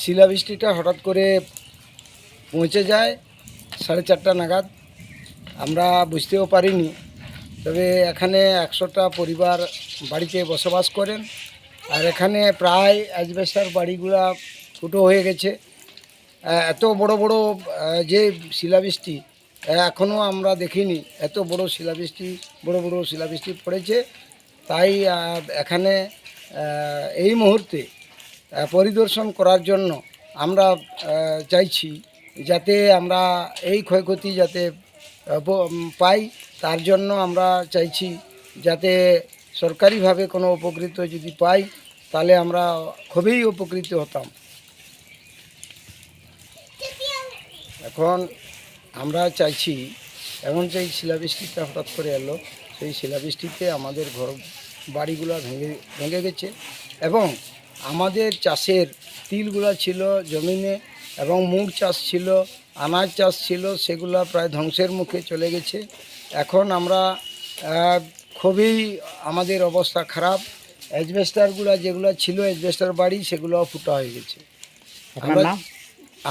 শিলাবৃষ্টিটা হঠাৎ করে পৌঁছে যায় 4:30 নাগাদ। আমরা বুঝতেও পারিনি। তবে এখানে 100টা পরিবার বাড়িতে বসবাস করেন। আর এখানে প্রায় অ্যাজবেস্টার বাড়িগুলা ফুটো হয়ে গেছে। এত বড় বড় যে শিলাবৃষ্টি এখনও আমরা দেখিনি। এত বড় শিলাবৃষ্টি, বড় বড় শিলাবৃষ্টি পড়েছে। তাই এখানে এই মুহূর্তে পরিদর্শন করার জন্য আমরা চাইছি যাতে আমরা এই ক্ষয়ক্ষতি যাতে পাই, তার জন্য আমরা চাইছি যাতে সরকারিভাবে কোনো উপকৃত যদি পাই তাহলে আমরা খুবই উপকৃত হতাম। এখন আমরা চাইছি এমন যে শিলাবৃষ্টিটা হঠাৎ করে এলো, সেই শিলাবৃষ্টিতে আমাদের ঘর বাড়িগুলো ভেঙে গেছে এবং আমাদের চাষের তিলগুলা ছিল জমিনে এবং মুগ চাষ ছিল, আনাজ চাষ ছিল, সেগুলো প্রায় ধ্বংসের মুখে চলে গেছে। এখন আমরা খুবই আমাদের অবস্থা খারাপ। অ্যাজবেস্টারগুলো যেগুলো ছিল অ্যাজবেস্টার বাড়ি, সেগুলো ফুটা হয়ে গেছে।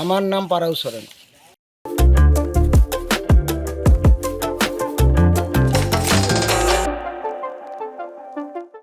আমার নাম পারাউ সরেন।